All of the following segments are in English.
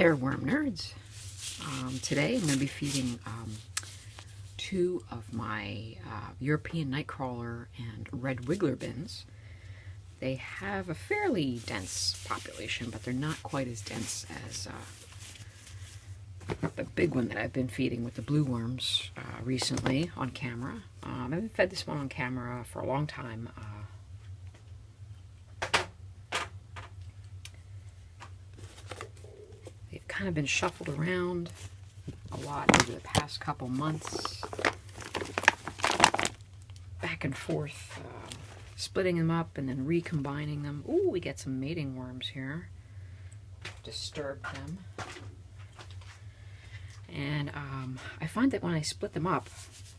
Hi there, worm nerds. Today I'm going to be feeding two of my European nightcrawler and red wiggler bins. They have a fairly dense population, but they're not quite as dense as the big one that I've been feeding with the blue worms recently on camera. I haven't fed this one on camera for a long time. They've kind of been shuffled around a lot over the past couple months, back and forth, splitting them up and then recombining them. Ooh, we get some mating worms here. Disturbed them. And I find that when I split them up,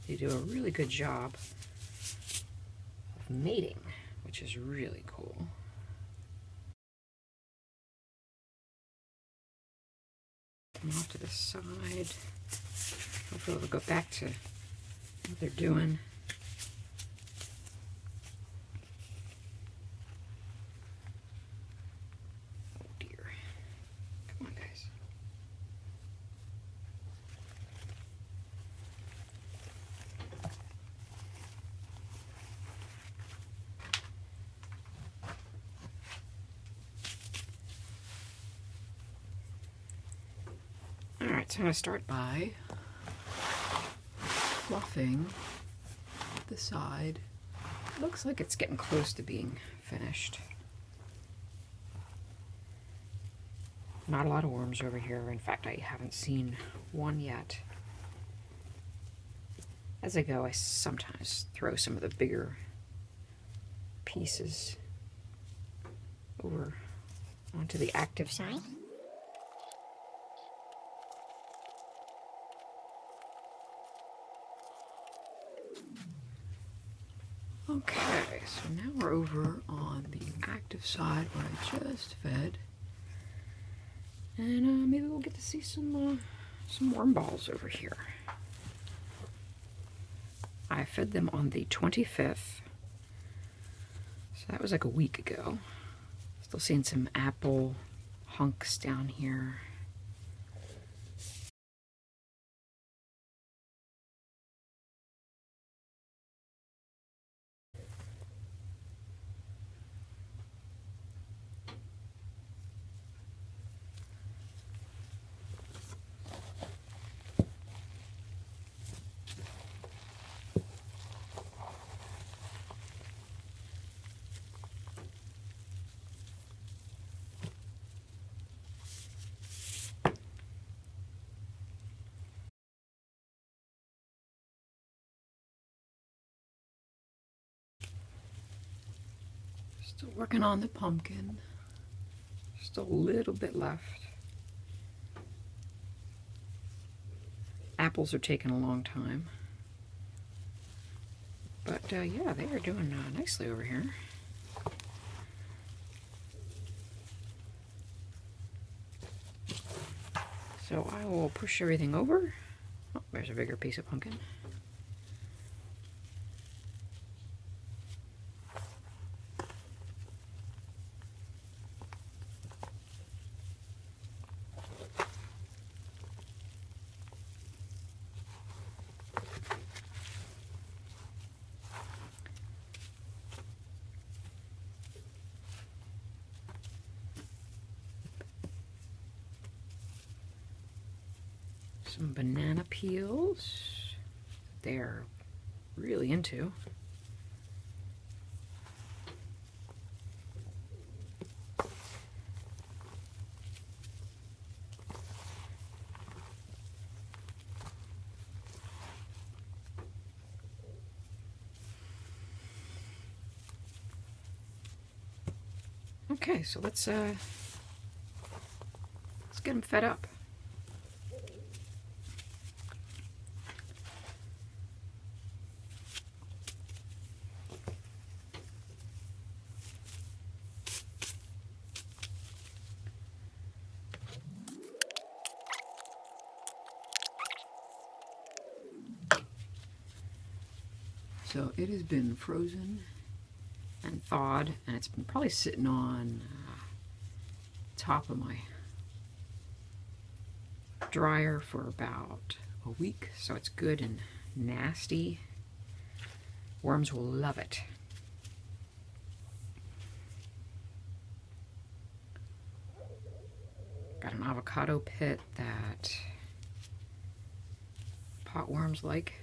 they do a really good job of mating, which is really cool. Come off to the side. Hopefully they'll go back to what they're doing. Oh dear. Come on, guys. Alright, so I'm going to start by fluffing the side. Looks like it's getting close to being finished. Not a lot of worms over here. In fact, I haven't seen one yet. As I go, I sometimes throw some of the bigger pieces over onto the active side. Okay, so now we're over on the active side where I just fed, and maybe we'll get to see some worm balls over here. I fed them on the 25th, so that was like a week ago. Still seeing some apple hunks down here. Still working on the pumpkin. Just a little bit left. Apples are taking a long time. But yeah, they are doing nicely over here. So I will push everything over. Oh, there's a bigger piece of pumpkin. Some banana peels they're really into. Okay, so let's get them fed up. So it has been frozen and thawed, and it's been probably sitting on top of my dryer for about a week, so it's good and nasty. Worms will love it. Got an avocado pit that potworms like.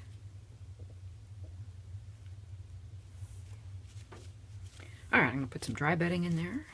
Alright, I'm going to put some dry bedding in there.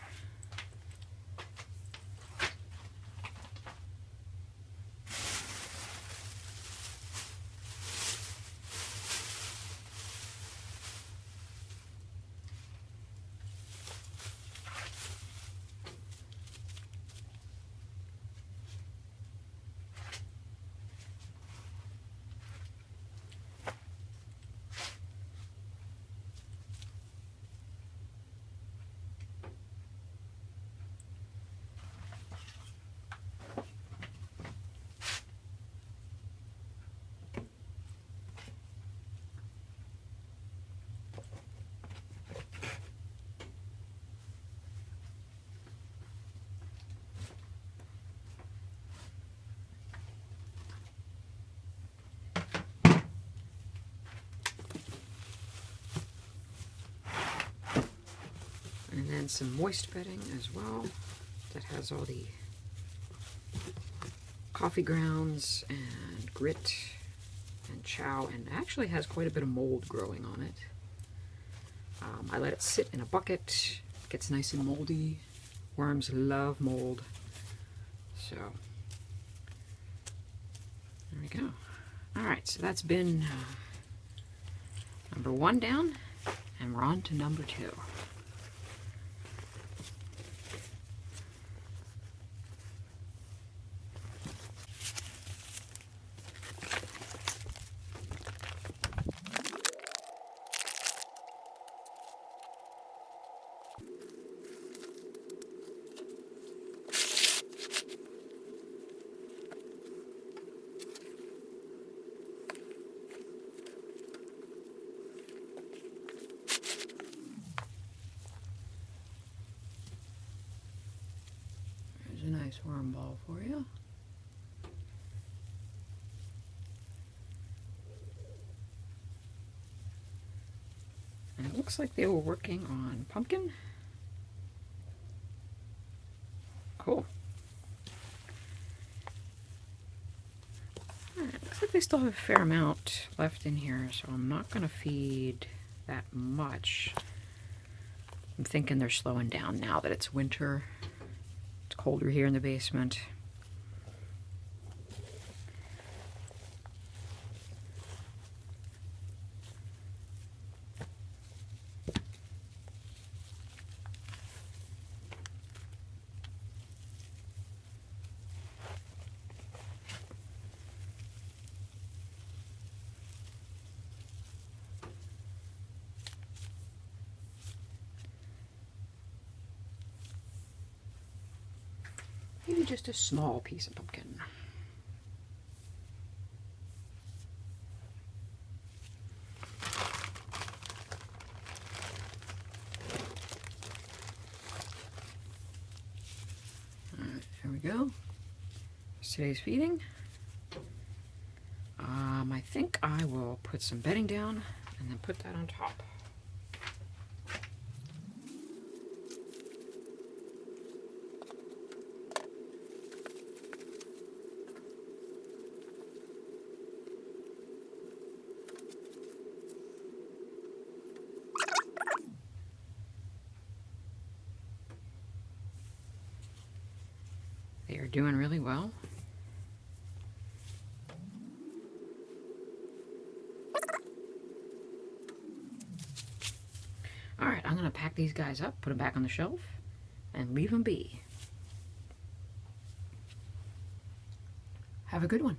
And then some moist bedding as well that has all the coffee grounds and grit and chow, and actually has quite a bit of mold growing on it. I let it sit in a bucket. It gets nice and moldy. Worms love mold. So there we go. Alright, so that's been number 1 down, and we're on to number 2. A nice worm ball for you. And it looks like they were working on pumpkin. Cool. Alright, looks like they still have a fair amount left in here, so I'm not going to feed that much. I'm thinking they're slowing down now that it's winter. It's colder here in the basement. Maybe just a small piece of pumpkin. Alright, there we go. That's today's feeding. I think I will put some bedding down and then put that on top. They are doing really well. Alright, I'm going to pack these guys up, put them back on the shelf, and leave them be. Have a good one.